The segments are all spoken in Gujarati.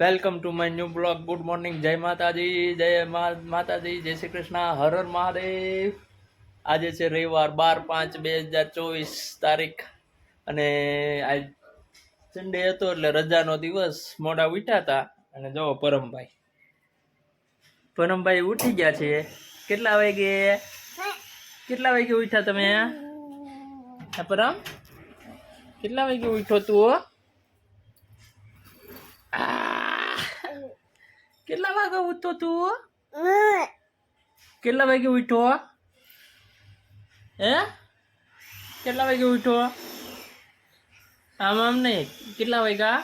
Welcome to my new blog. Good morning, જય માતાજી, માતાજી, જય શ્રી કૃષ્ણ, હર હર મહાદેવ. આજે છે રવિવાર 12/5/2024 તારીખ અને આજ સન્ડે હતો એટલે રજાનો દિવસ. મોડા ઉઠ્યા હતા અને જો પરમભાઈ ઉઠી ગયા છે. કેટલા વાગે ઉઠ્યા તમે? પરમ કેટલા વાગે ઉઠ્યો તું? કેટલા વાગે ઉઠતો તું? કેટલા વાગે ઉઠ્યો? હે કેટલા વાગે ઉઠ્યો? આમ નહીં, કેટલા વાગ્યા?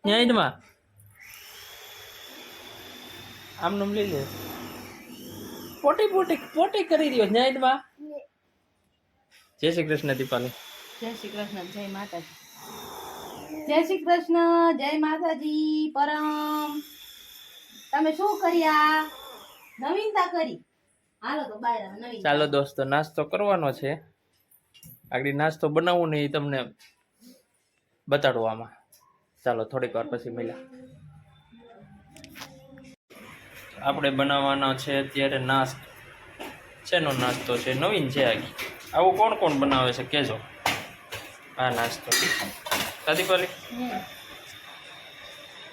ન્યાયમાં આમ નામ લઈ લે. પોટી કરી દો ન્યાયમાં. જય શ્રી કૃષ્ણ દીપાલી. જય શ્રી કૃષ્ણ, જય માતાજી. જય શ્રી કૃષ્ણ, જય માતાજી. પરમ તમે શું કર્યા? નવીનતા કરી. હાલો તો બહાર નવીન. ચાલો દોસ્તો, નાસ્તો કરવાનો છે. આગળ નાસ્તો બનાવવું ને એ તમને બતાડું આમાં. ચાલો થોડીક વાર પછી મળ્યા. આપણે બનાવવાનો છે અત્યારે નાસ્તો. શેનો નાસ્તો છે? નવીન છે આગળ. આવું કોણ કોણ બનાવે છે કહેજો. આ નાસ્તો દીપાલી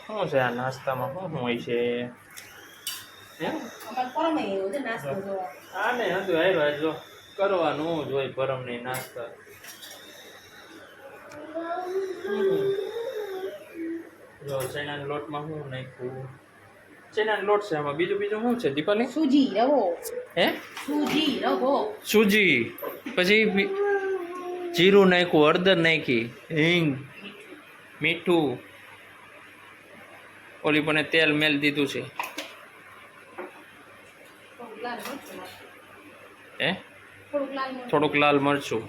શું છે? આ નાસ્તામાં શું હોય છે? હા ને હતું આવ્યા જો કરવાનું જ હોય પરમની નાસ્તા. જો ચણાના લોટમાં શું નાખ્યું? ચણાનો લોટ છે. આમાં બીજું શું છે દીપાલી? સુજી રવો. હે સુજી રવો. સુજી, પછી જીરું નાખ્યું, હળદર નાખી, હિંગ, મીઠું, ઓલી પણ તેલ મેલ દીધું છે. હે થોડુંક લાલ મરચું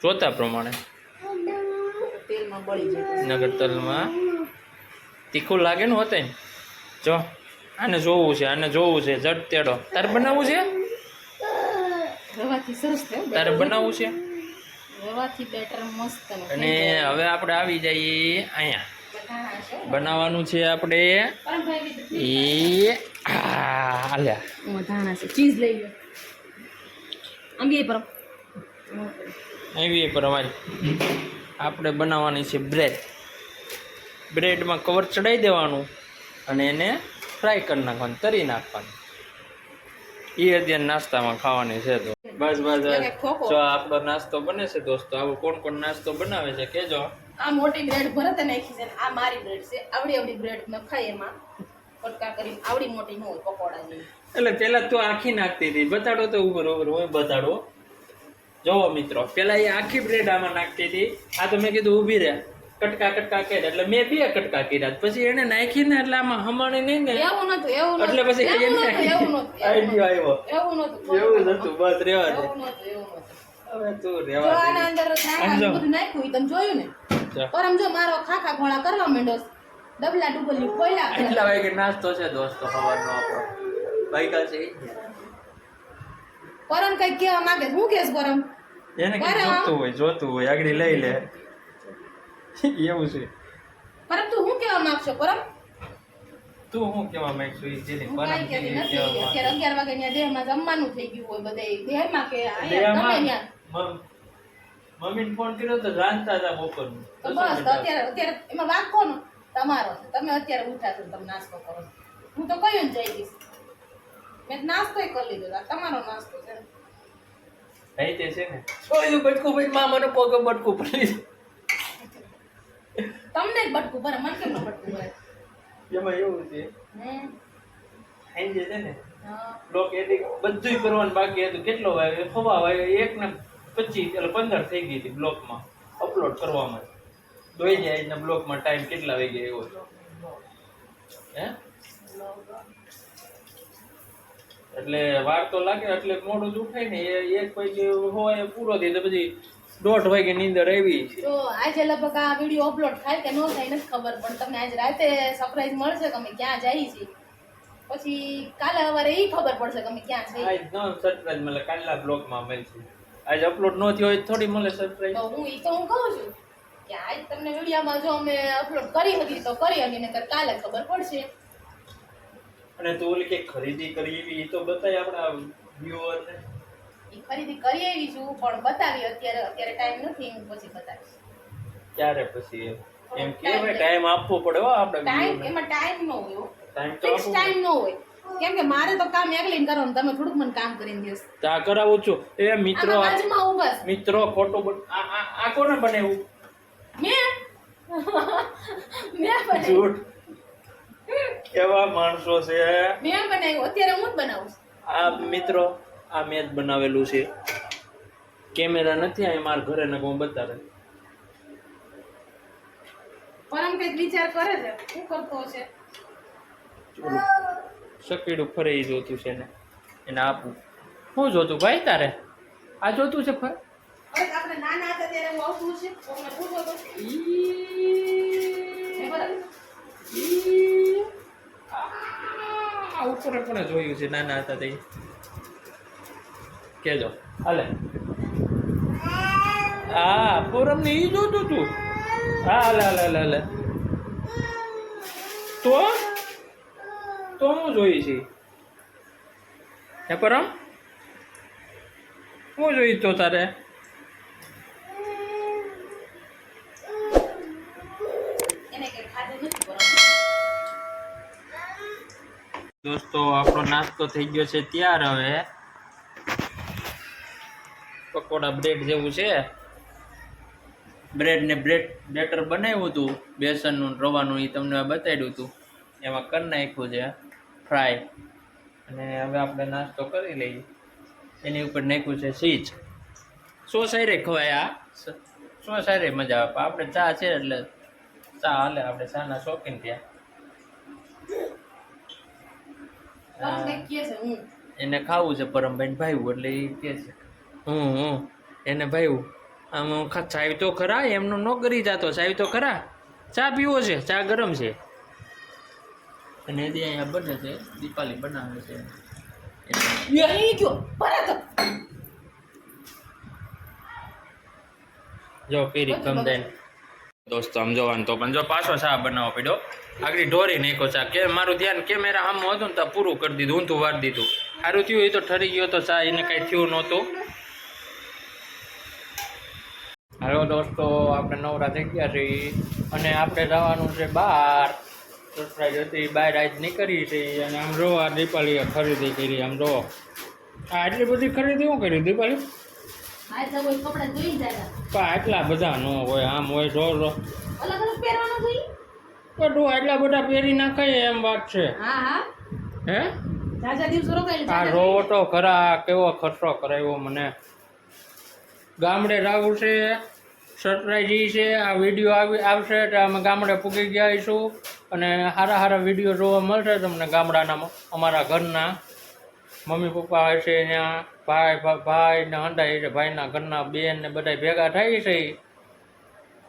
જોતા પ્રમાણે. નગર તલમાં તીખું લાગે ને હોતે. જો આને જોવું છે, જટ તેડો. તારે બનાવવું છે? રવાથી સરસ થયો. તારે બનાવવું છે? રવાથી બેટર મસ્ત. અને હવે આપણે આવી જઈએ અહીંયા. બનાવવાનું છે આપણે ધાણા છે. ચીઝ લઈ લો. અંબી પર આવી પર અમારી આપણે બનાવવાની છે બ્રેડ. બ્રેડમાં કવર ચડાવી દેવાનું અને એને ફ્રાય કરી નાખવાનું, તરી નાખવાનું. એ અત્યારે નાસ્તામાં ખાવાની છે. તો બસ જો આપણો નાસ્તો બને છે દોસ્તો. આવો કોણ કોણ નાસ્તો બનાવે છે કેજો. આ મોટી બ્રેડ ભરત નાખી છે. આ મારી બ્રેડ છે. આવડી બ્રેડ મેં ખાઈ એમાં કટકા કરી. આવડી મોટી ન હોય પકોડા જેવી. એટલે પેલા તું આખી નાખતી હતી. બતાડો તો ઉપર હું બતાડો. જોવો મિત્રો, પેલા એ આખી બ્રેડ આમાં નાખતી હતી. આ તો મેં કીધું ઊભી રહે, કટકા કર્યા. એટલે મેં 2 કટકા કર્યા. પછી એને નાખીને એટલે આમાં હમાણી નહીં ને એવું નતું. એટલે પછી આઈડિયો આવ્યો. એવું જ હતું. બસ રેવા દે. હવે તું રેવા દે. આના અંદર બધું નાખ્યું તમે જોયું ને. પરમ જો મારો ખાખા ઘોળા કરવા માંડ્યો. ડબલા ડુબલી ખોલ્યા. કેટલા વાગે નાસ્તો છે દોસ્તો? સવારનો આપણો વાગ્યા છે. પરમ કઈ કેવા માંગે? હું કેસ પરમ? એને કઈ જોતું હોય આગળ લઈ લે. એવું છે. પરમ તું શું કેવા માંગશો? પરમ તું શું કેવા માંગશું? એ જેને પરમ અત્યારે 11 વાગે ત્યાં દેહમાં જમવાનું થઈ ગયું હોય બધે દેહમાં કે અહીંયા ગમે ત્યાં. મમ્મીને ફોન કર્યો તો જાણતા હતા બપોરનું. તો બસ અત્યારે એમાં વાંક કોનો? તમારો છે. તમે અત્યારે ઉઠા છો, તમે નાસ્તો કરો. હું તો કયું જઈ દઈશ. મેં નાસ્તો કરી લીધો. તમારો નાસ્તો છે. કઈ તે છે ને છોડ્યું બટકું. ભાઈ માં મને પગ બટકું પડી. તમને જ બટકું ભરે, મને કેમ બટકું ભરે? એમાં એવું છે છે ને બ્લોક એડિટ બધું કરવાનું બાકી હતું. કેટલો વાગ્યો? ખવા વાગ્યો 1:25 એટલે 15 થઈ ગઈ હતી બ્લોકમાં અપલોડ કરવામાં. દોઈ જાય એના બ્લોકમાં ટાઈમ કેટલા વાગે એવો હે. એટલે વાર તો લાગે. એટલે મોડું જ ઉઠાય ને. એક પછી હોય પૂરો થઈ તો પછી 1:30 વાગે નીંદર આવી. તો આજે લગભગ આ વિડીયો અપલોડ થાય કે ન થાય નથી ખબર, પણ તમને આજે રાતે સરપ્રાઈઝ મળશે કે અમે ક્યાં જઈએ છીએ. પછી કાલે સવારે એ ખબર પડશે કે અમે ક્યાં છીએ. આજ નો સરપ્રાઈઝ મળે, કાલના બ્લોગમાં મળશે. આજે અપલોડ ન થયો હોય તો થોડી મળે તો સરપ્રાઈઝ. હું કહું છું કે આજ તમને વિડીયોમાં જો અમે અપલોડ કરી હતી તો કરી હતી નકર કાલે ખબર પડશે. અને તું ઓલી કે ખરીદી કરી એવી એ તો બતાય આપણા વ્યુઅરને. ઈ ખરીદી કરી આવી છું પણ બતાવી અત્યારે ટાઈમ નથી, હું પછી બતાવીશ. ક્યારે પછી એમ કહેવાય ટાઈમ આપવો પડે હો આપણે ટાઈમ viewer ને. એમાં ટાઈમ ન હોય હો. ટાઈમ તો ફિક્સ આપવો ટાઈમ ન હોય કેમ કે મારે તો કામ એકલીને કરવાનું, તમે થોડુંક મને કામ કરીને દેશો. ચા કરાવું છું. એ મિત્રો આમાં બાજુમાં ઊભા છે. મિત્રો ખોટું આ કોને બનાવ્યું? મેં બનાવ્યું. જૂઠ. કેવા માણસો છે મેં બનાવ્યું, અત્યારે હું જ બનાવું છું. આ મિત્રો. આ મેં જ બનાવેલું છે. કેમેરા નથી આ મારા ઘરે ને હું બતાવે. પરમ કઈક વિચાર કરે છે, શું કરતો હશે? સકીડું ફરે ઈ જોતું છે ને એને આપું. શું જોતું ભાઈ તારે? આ જોતું છે ફર? હવે આપણે નાના હતા ત્યારે હું આવતું હશે તો મને પૂછો તો. હે બરાબર. આ ઉપર પણ જોયું છે નાના હતા તે. કેજો હાલે. હા પૂરમ ને ઈ જોતું તું. હા હાલે હાલે હાલે હાલે. તો હું જોઈ છે હે પરમ? હું જોઈ તો તારે? એને કઈ ખાધું નથી પરમ. દોસ્તો આપણો નાસ્તો થઈ ગયો છે તૈયાર. હવે પકોડા બ્રેડ જેવું છે. બ્રેડ ને બેટર બનાવ્યું હતું બેસનનું રવાનું, એ તમને બતાવ્યું હતું. એમાં કરી નાખ્યું છે ફ્રાય. અને હવે આપણે નાસ્તો કરી લઈએ. એની ઉપર નાખ્યું છે ચીઝ. સો સાયરે ખવાય. આ સો સાયરે મજા આવે. આપણે ચા છે એટલે ચા હાલે. આપણે ચાના શોખીન ત્યાં. પરમ કઈક કહે છે હું. એને ખાવું છે પરમભાઈ ભાઈવું એટલે એ કહે છે હું એને ભાઈવું. આમ ચાવી તો ખરા, એમનો ન કરી જાતો. ચાવી તો ખરા. ચા પીવો છે, ચા ગરમ છે. અને એ અહીંયા બને છે, દીપાલી બનાવે છે. એ ગયો પરત. જો પીરી ગમદાઈ દોસ્તો આમ જોવાનું તો પણ જો પાછો ચા બનાવવો પડ્યો. આગળ ઢોરી નાખ્યો ચા. કે મારું ધ્યાન કેમેરા આમ હતું ને તો પૂરું કરી દીધું, ઊંધું વાળી દીધું. સારું થયું એ તો ઠરી ગયો તો ચા, એને કાંઈ થયું નહોતું. હાલો દોસ્તો આપણે નવરા થઈ ગયા છીએ અને આપણે જવાનું છે બહાર. સરપ્રાઈઝ હતી બહાર આજ નીકળી છે. અને આમ જો આ દીપાલીએ ખરીદી કરી. આમ જો આ આટલી બધી ખરીદી શું કરી દીપાલી? આ તો કોઈ કપડા જોઈ જાય પણ આટલા બધા ન હોય. આમ હોય જો અલગ અલગ પહેરવાના જોઈએ. બધું આટલા બધા પહેરી નાખાય એમ વાત છે. હા હા હે જાજા દિવસો રોકાઈ. આ રોવો તો ખરા કેવો ખર્ચો કરાવ્યો મને. ગામડે જવું છે, સરપ્રાઈઝ છે. આ વિડીયો આવશે એટલે અમે ગામડે પૂગી ગયા આવીશું. અને સારા સારા વિડીયો જોવા મળશે તમને ગામડાના. અમારા ઘરના મમ્મી પપ્પા હશે ત્યાં, ભાઈ ને હંડાઈ છે, ભાઈના ઘરના બેન ને બધા ભેગા થાય છે.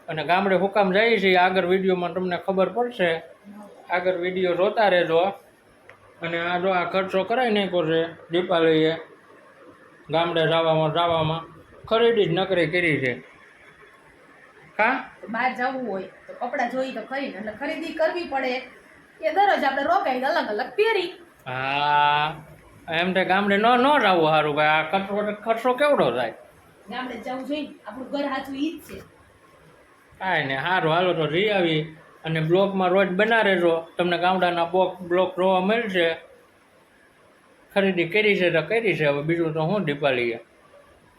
અને ગામડે હુકામ જાય છે. આગળ વિડીયોમાં તમને ખબર પડશે. આગળ વિડીયો જોતા રહેજો. અને આ જો આ ખર્ચો કરાવી નાખ્યો છે દીપાલીએ ગામડે જવામાં ખરીદી જ નકરી કરી છે. હા બહાર જવું હોય તો કપડા જોઈ તો ખરી ને એટલે ખરીદી કરવી પડે. એ દરરોજ આપણે રોકાઈ અલગ અલગ પહેરી. હા એમ તો ગામડે ન જવું સારું ભાઈ. આ ખર્ચો કેવડો થાય? ગામડે જવું જોઈએ. આપણું ઘર સાચું ઈ જ છે. કાંઈ ને સારું હાલો તો જઈ આવી. અને બ્લોગમાં રોજ બના રહેજો. તમને ગામડાના બ્લોગ જોવા મળશે. ખરીદી કરી છે તો કરી છે. હવે બીજું તો હું દીપાલીએ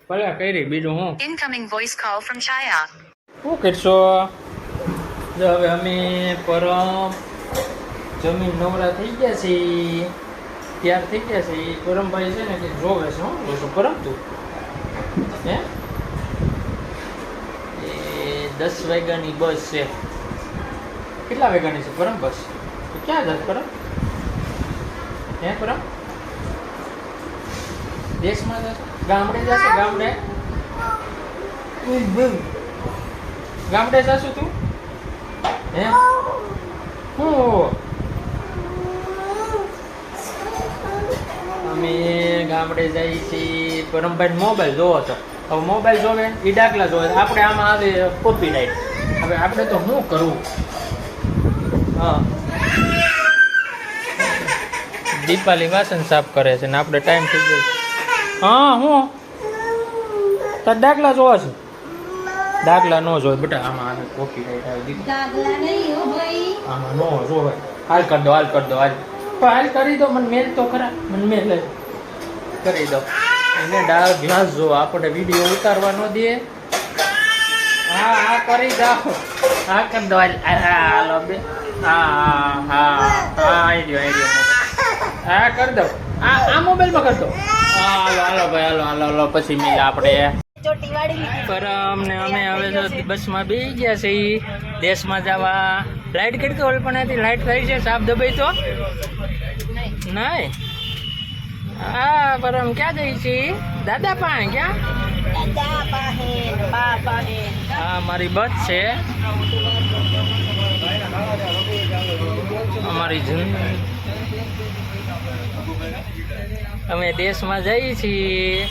ભલે કરી. બીજું હું Incoming voice call from Chaya. શું કરશો? જો હવે અમે પરમ જમીન નવરા થઈ ગયા છીએ, તૈયાર થઈ ગયા છે. પરમભાઈ છે ને કે જોવે છે. શું જોશું પરમ તું? હે એ 10 વાગ્યાની બસ છે. કેટલા વાગ્યાની છે પરમ બસ? તો ક્યાં જશે પરમ? હે પરમ દેશમાં જશે? ગામડે જશે? ગામડે ગામડે જશું તું? હે હું અમે ગામડે જઈએ છીએ. પરમભાઈ મોબાઈલ જોવો છો? હવે મોબાઈલ જોવે એ દાખલા જોવે આપણે આમાં આવે કોપીરાઈટ. હવે આપણે તો શું કરવું? હા, દીપાલી વાસણ સાફ કરે છે ને આપણે ટાઈમ થઈ ગયો. હા, હું તાર દાખલા જોવા છે? દાખલા ન જોવે બેટા, આમાં આવે કોપીરાઈટ આવે. દાખલા નહીં હો ભાઈ. આમાં ન જોવે. હાલ કરી દો, હાલ કરી દો, હાલ પણ હાલ કરી દો. મને મેલ તો ખરા, મને મેલ કરી દો. એને ડાળ ગ્લાસ જો આપણે વિડીયો ઉતારવા ન દે. હા હા કરી દો, હા કરી દો. હાલો બે, હા હા હા આવી રહ્યો. હા કરી દો. આ મોબાઈલમાં કરી દો. હા હાલો હાલો ભાઈ, હાલો હાલો હાલો પછી મિલ આપણે. પરમ ને અમે હવે તો બસમાં બેસી ગયા છે દેશમાં જવા. લાઈટ કરી તો પણ હતી, લાઈટ થઈ છે સાફ દબાઈ તો નહીં. હા પરમ ક્યાં જઈ છે? દાદા પાસે ક્યાં? હા મારી બસ છે, અમારી અમે દેશમાં જઈએ છીએ.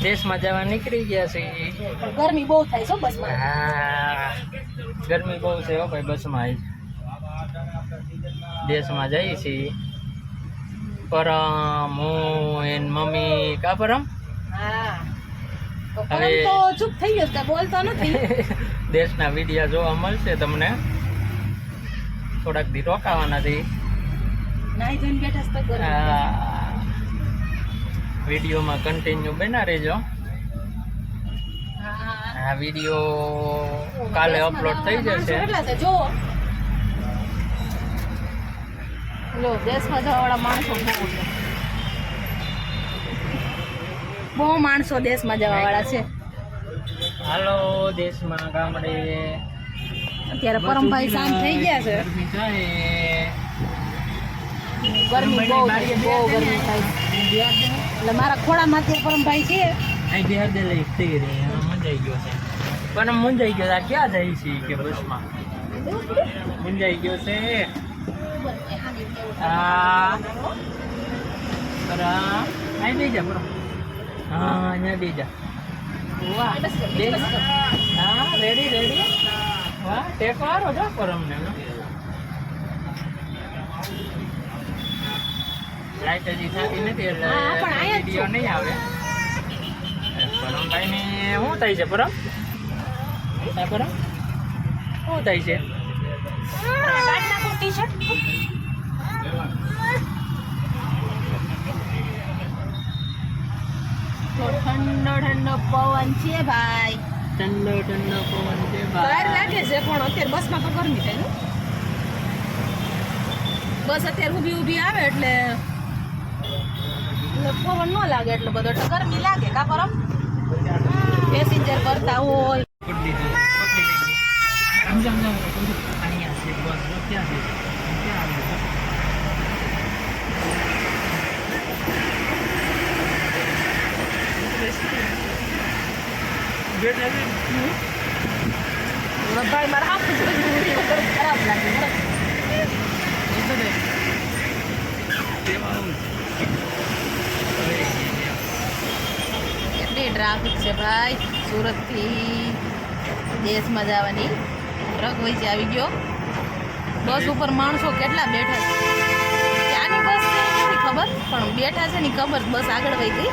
દેશમાં જવા નીકળી ગયા છીએ. ગરમી બહુ થાય છે બસમાં. હા ગરમી બહુ છે હો ભાઈ. બસમાં દેશમાં જઈએ છીએ. પરમ, હું એન મમ્મી. કા પરમ? હા તો હવે- પરમ તો ચૂપ થઈ ગયો, કાંઈ બોલતો નથી. દેશના વિડીયો જોવા મળશે તમને. થોડાક દી રોકાવાના છે. નાઈ ધોઈને બેઠા છે તો ગરમી. વિડીયોમાં કન્ટિન્યુ બના રહેજો. હા. આ વિડીયો કાલે અપલોડ થઈ જશે. કેટલા છે જો. લો દેશમાં જવાવાળા માણસો બહુ છે. બહુ માણસો દેશમાં જવાવાળા છે. હાલો દેશમાં ગામડે. અત્યારે પરમભાઈ શાંત થઈ ગયા છે. ગરમી થાય. ગરમી બહુ છે, બહુ ગરમી થાય છે. એટલે મારા ખોળામાં અત્યારે પરમભાઈ છે. અહીં બે હદે લઈ થઈ રહી. મુંજાઈ ગયો છે. પણ મુંજાઈ ગયો. આ ક્યાં જાય છે કે બસમાં? મુંજાઈ ગયો છે. હા પરમ અહીં દઈ જા પરમ. હા અહીંયા દઈ જા. વાહ હા રેડી રેડી. વાહ ટેકો હારો છો પરમને. લાઈટ હજી થતી નથી એટલે હા, પણ આયા જ વિડીયો નહીં આવે. પરમભાઈ ને શું થાય છે પરમ? હા પરમ શું થાય છે? ઠંડો ઠંડો પવન છે ભાઈ. ઠંડો ઠંડો પવન છે બહાર લાગે છે પણ અત્યારે બસમાં તો ગરમી થાય ને. બસ અત્યારે ઊભી ઊભી આવે એટલે પવન ન લાગે એટલો બધો, એટલે ગરમી લાગે. કા પરમ? પેસેન્જર કરતા હોય. પકડી દીધી. અહીંયા છે બસ. ક્યાં છે? ક્યાં આવી? ભાઈ મારા હાથ ખરાબ લાગે. કેટલી ટ્રાફિક છે ભાઈ. સુરતથી દેશમાં જવાની ટ્રક વચ્ચે આવી ગયો. બસ ઉપર માણસો કેટલા બેઠા છે. ક્યાંની બસ છે એ નથી ખબર, પણ બેઠા છે ને ખબર. બસ આગળ વહી ગઈ.